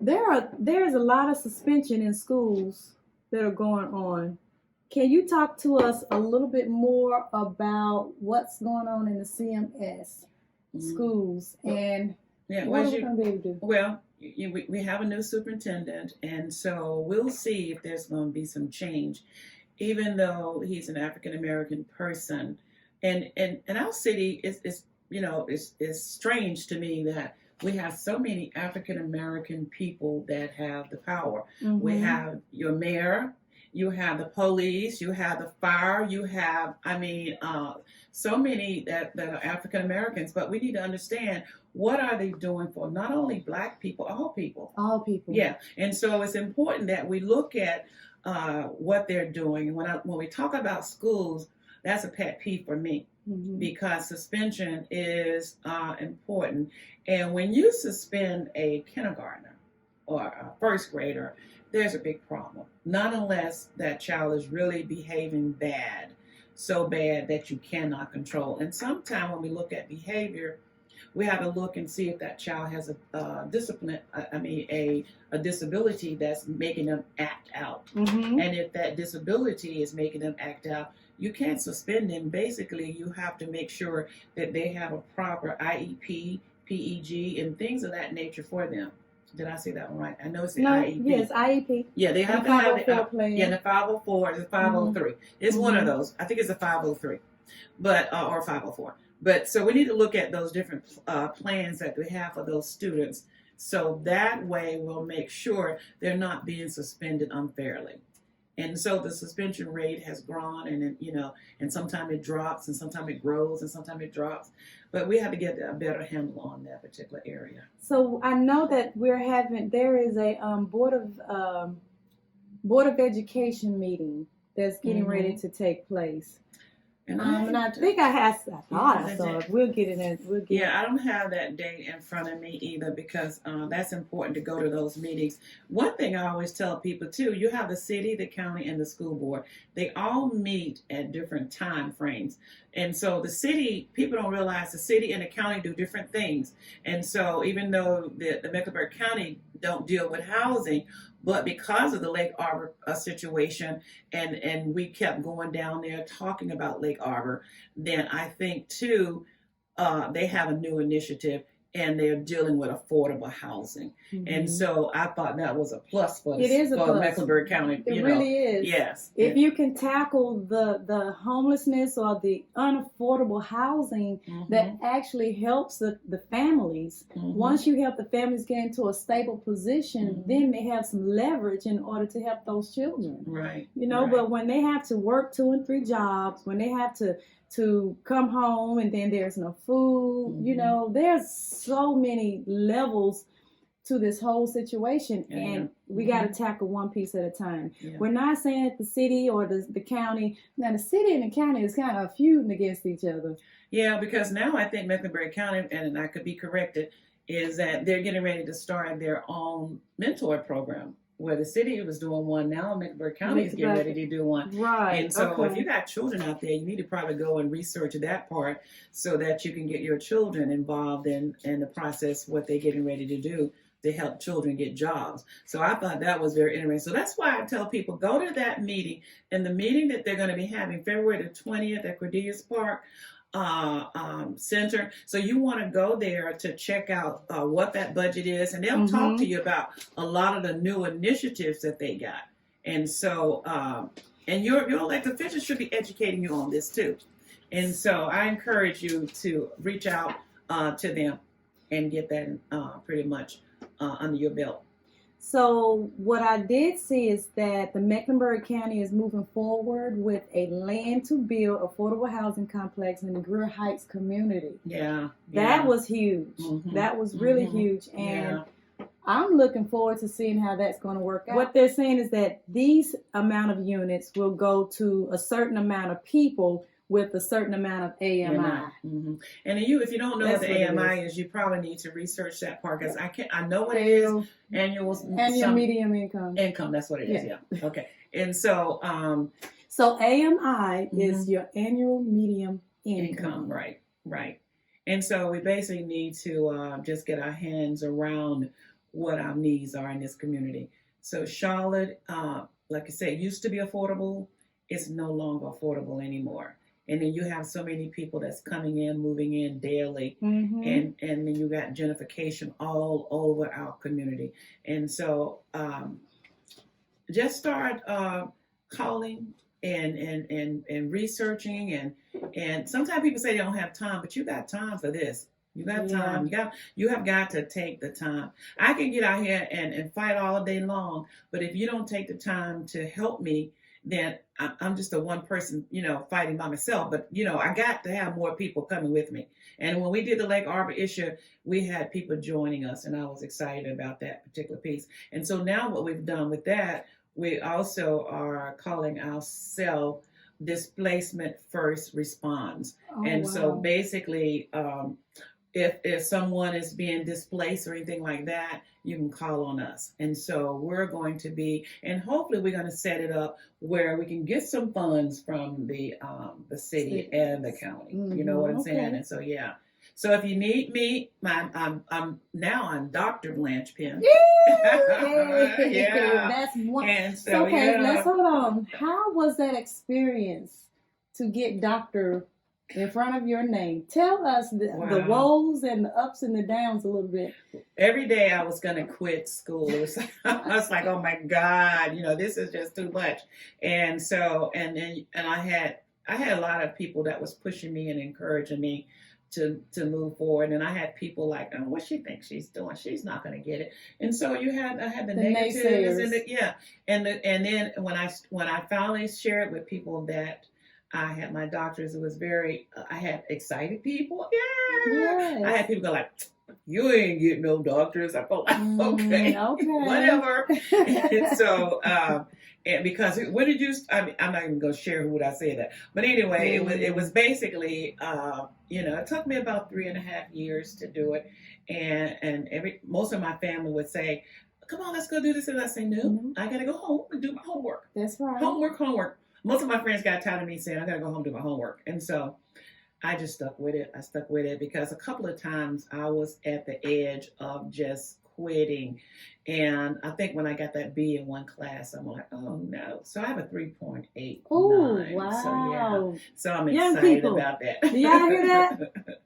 There's a lot of suspension in schools that are going on. Can you talk to us a little bit more about what's going on in the CMS schools and what are we going to be able to do? Well, we have a new superintendent, and so we'll see if there's going to be some change, even though he's an African American person. And our city is strange to me that we have so many African American people that have the power. Mm-hmm. We have your mayor, you have the police, you have the fire, you have, so many that are African Americans. But we need to understand, what are they doing for not only Black people, all people. All people. Yeah. And so it's important that we look at what they're doing. When we talk about schools, that's a pet peeve for me. Mm-hmm. Because suspension is important. And when you suspend a kindergartner or a first grader, there's a big problem. Not unless that child is really behaving bad, so bad that you cannot control. And sometimes when we look at behavior, we have to look and see if that child has a disability that's making them act out. Mm-hmm. And if that disability is making them act out, you can't suspend them. Basically, you have to make sure that they have a proper IEP, PEG, and things of that nature for them. Did I say that one right? I know it's the IEP. Yes, IEP. Yeah, they have to have it. The 504, the 503. Mm-hmm. It's one of those. I think it's a 503, but or 504. But so we need to look at those different plans that we have for those students. So that way we'll make sure they're not being suspended unfairly. And so the suspension rate has grown, and sometimes it drops, and sometimes it grows, and sometimes it drops. But we have to get a better handle on that particular area. So I know that there is a board of education meeting that's getting mm-hmm. ready to take place. And I think I thought I saw it. We'll get it in. I don't have that date in front of me either, because that's important to go to those meetings. One thing I always tell people too, you have the city, the county, and the school board. They all meet at different time frames. And so the city, people don't realize the city and the county do different things. And so even though the Mecklenburg County don't deal with housing, but because of the Lake Arbor situation, and we kept going down there talking about Lake Arbor, then I think too, they have a new initiative, and they're dealing with affordable housing. Mm-hmm. And so I thought that was a plus for Mecklenburg County. It really is. Yes. If you can tackle the homelessness or the unaffordable housing mm-hmm. that actually helps the families, mm-hmm. once you help the families get into a stable position, mm-hmm. then they have some leverage in order to help those children. Right. Right. But when they have to work 2 and 3 jobs, when they have to come home and then there's no food, mm-hmm. There's so many levels to this whole situation, and we mm-hmm. got to tackle one piece at a time. Yeah. We're not saying that the city or the county, now the city and the county is kind of feuding against each other. Yeah, because now I think Mecklenburg County, and I could be corrected, is that they're getting ready to start their own mentor program. Where the city was doing one, now Mecklenburg County is getting ready to do one. Right. And so if you got children out there, you need to probably go and research that part so that you can get your children involved in the process, what they're getting ready to do to help children get jobs. So I thought that was very interesting. So that's why I tell people, go to that meeting, and the meeting that they're going to be having February the 20th at Cordelius Park Center. So you want to go there to check out what that budget is, and they'll mm-hmm. talk to you about a lot of the new initiatives that they got. And so, and your elected officials should be educating you on this too. And so I encourage you to reach out to them and get that pretty much under your belt. So what I did see is that the Mecklenburg County is moving forward with a land to build affordable housing complex in the Greer Heights community. Yeah. That was huge. Mm-hmm. That was really mm-hmm. huge. And I'm looking forward to seeing how that's going to work out. What they're saying is that these amount of units will go to a certain amount of people with a certain amount of AMI. Mm-hmm. And if you don't know what the AMI is, you probably need to research that part, because I know what it is. Annual medium income. Income, that's what it is. Yeah. Okay. And so AMI mm-hmm. is your annual medium income. Right. And so we basically need to just get our hands around what our needs are in this community. So Charlotte, like I said, used to be affordable. It's no longer affordable anymore. And then you have so many people that's coming in, moving in daily, and then you got gentrification all over our community. And so just start calling and researching and sometimes people say they don't have time, but you got time for this. You got time. You have got to take the time. I can get out here and fight all day long, but if you don't take the time to help me, then I'm just a one person, fighting by myself. But I got to have more people coming with me. And when we did the Lake Arbor issue, we had people joining us, and I was excited about that particular piece. And so now what we've done with that, we also are calling ourselves Displacement First Response. So basically, if someone is being displaced or anything like that, you can call on us. And so we're going to be, and hopefully we're going to set it up where we can get some funds from the city and the county. You know what I'm saying? And so So if you need me, I'm Dr. Blanche Penn. That's one. And so, let's hold on. How was that experience to get Dr. in front of your name? Tell us the woes and the ups and the downs a little bit. Every day I was going to quit school. I was like, oh my God, this is just too much. And so, and I had a lot of people that was pushing me and encouraging me to move forward. And I had people like, oh, what she thinks she's doing? She's not going to get it. And so I had the negatives and then when I finally shared with people that I had my doctors, it was I had excited people. Yes. I had people go like, you ain't getting no doctors. I felt like, okay, whatever. And so, and because when did you, I'm not even going to share who would I say that. But anyway, it was basically, it took me about 3.5 years to do it. And most of my family would say, come on, let's go do this. And I say, no, I got to go home and do my homework. That's right. Homework. Most of my friends got tired of me saying, I got to go home and do my homework. And so I just stuck with it. I stuck with it because a couple of times I was at the edge of just quitting. And I think when I got that B in one class, I'm like, oh no. So I have a 3.89. Oh, wow. So I'm excited about that. Do y'all hear that?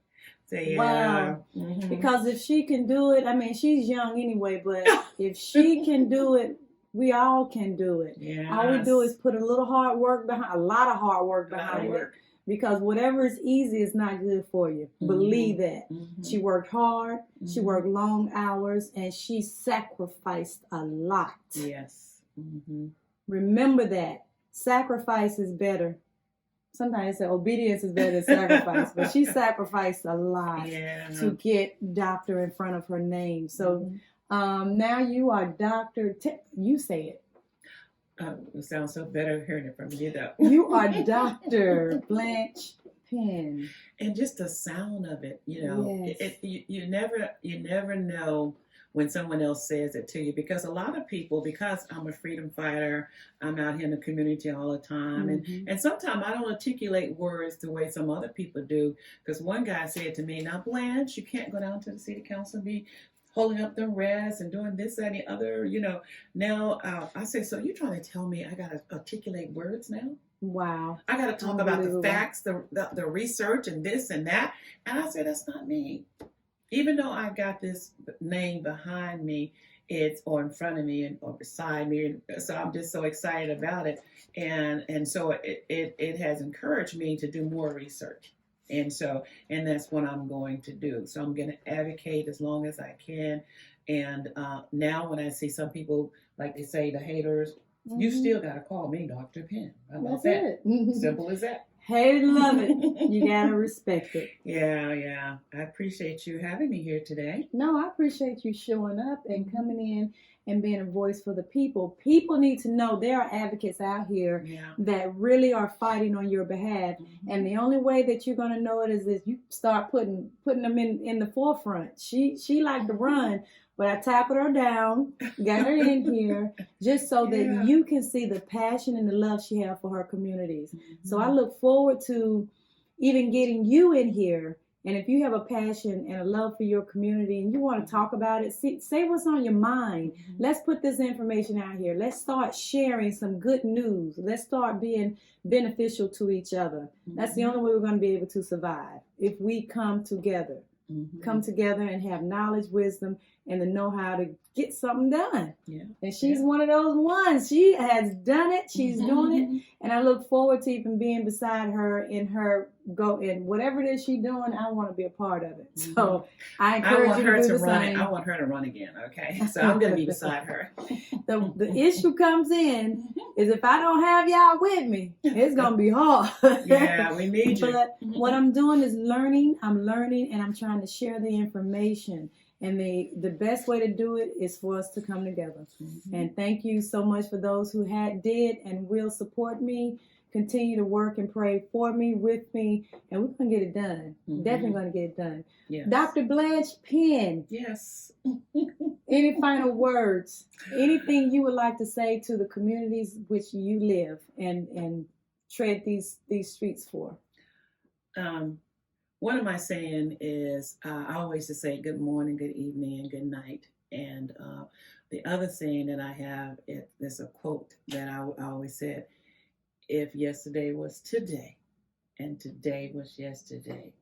So, wow. Because if she can do it, I mean, she's young anyway, but if she can do it, we all can do it. Yes. All we do is put a lot of hard work behind it. Because whatever is easy is not good for you. Believe that. She worked hard. She worked long hours, and she sacrificed a lot. Yes. Remember that. Sacrifice is better. Sometimes they say obedience is better than sacrifice, but she sacrificed a lot to get Doctor in front of her name. So now you are Dr. You say it. It sounds so better hearing it from you, though. You are Dr. Blanche Penn. And just the sound of it, you never know when someone else says it to you, because a lot of people, because I'm a freedom fighter, I'm out here in the community all the time, and sometimes I don't articulate words the way some other people do, because one guy said to me, now Blanche, you can't go down to the city council and be holding up the rest and doing this, that, and the other, Now, I say, so you're trying to tell me I got to articulate words now? Wow. I got to talk about the facts, the research, and this and that. And I said, that's not me. Even though I got this name behind me, or in front of me or beside me. So I'm just so excited about it. And so it has encouraged me to do more research. And that's what I'm going to do. So I'm going to advocate as long as I can. And now when I see some people, like they say, the haters, you still got to call me Dr. Penn. How about that? Simple as that. Hate it, love it. You got to respect it. Yeah. I appreciate you having me here today. No, I appreciate you showing up and coming in and being a voice for the people. People need to know there are advocates out here that really are fighting on your behalf. And the only way that you're going to know it is if you start putting them in the forefront. She liked to run, but I tackled her down, got her in here, just so that you can see the passion and the love she has for her communities. So I look forward to even getting you in here And if you have a passion and a love for your community and you want to talk about it, say what's on your mind. Let's put this information out here. Let's start sharing some good news. Let's start being beneficial to each other. That's the only way we're going to be able to survive, if we come together. Come together and have knowledge, wisdom, and the know-how to get something done. Yeah. And she's one of those ones. She has done it. She's doing it. And I look forward to even being beside her in her in whatever it is she's doing. I want to be a part of it. So I encourage you to do the same. I want her to run again. Okay. So I'm going to be beside her. The issue comes in is if I don't have y'all with me, it's going to be hard. Yeah, we need you. But what I'm doing is learning. I'm learning and I'm trying to share the information. And the best way to do it is for us to come together. And thank you so much for those who did and will support me. Continue to work and pray for me, with me, and we're going to get it done. Definitely going to get it done. Yes. Dr. Blanche Penn. Yes. Any final words? Anything you would like to say to the communities which you live and tread these streets for? One of my saying is, I always just say good morning, good evening, and good night. And the other saying that I have, is a quote that I always said, if yesterday was today and today was yesterday,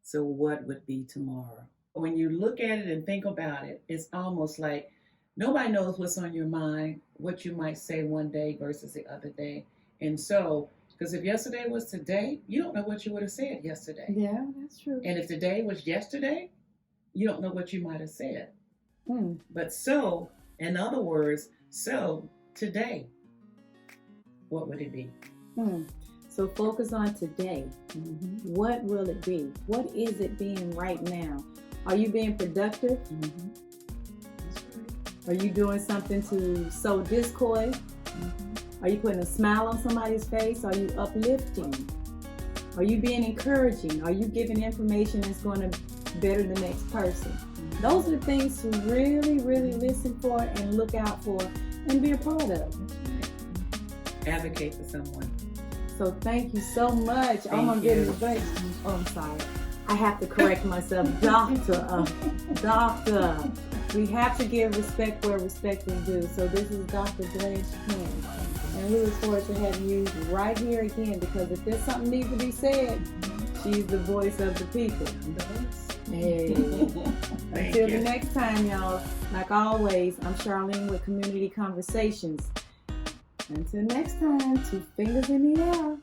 so what would be tomorrow? When you look at it and think about it, it's almost like nobody knows what's on your mind, what you might say one day versus the other day. And so, because if yesterday was today, you don't know what you would have said yesterday. Yeah, that's true. And if today was yesterday, you don't know what you might have said. But so, in other words, so today, what would it be? So focus on today. What will it be? What is it being right now? Are you being productive? That's right. Are you doing something to sow discord? Are you putting a smile on somebody's face? Are you uplifting? Are you being encouraging? Are you giving information that's going to better the next person? Those are the things to really, really listen for and look out for and be a part of. Advocate for someone. So thank you so much. Oh my goodness. Oh, I'm sorry. I have to correct myself. Doctor. We have to give respect where respect is due. So this is Dr. Blanche Penn. And we look forward to having you right here again, because if there's something needs to be said, she's the voice of the people. Hey. Until the next time, y'all. Like always, I'm Charlene with Community Conversations. Until next time, 2 fingers in the air.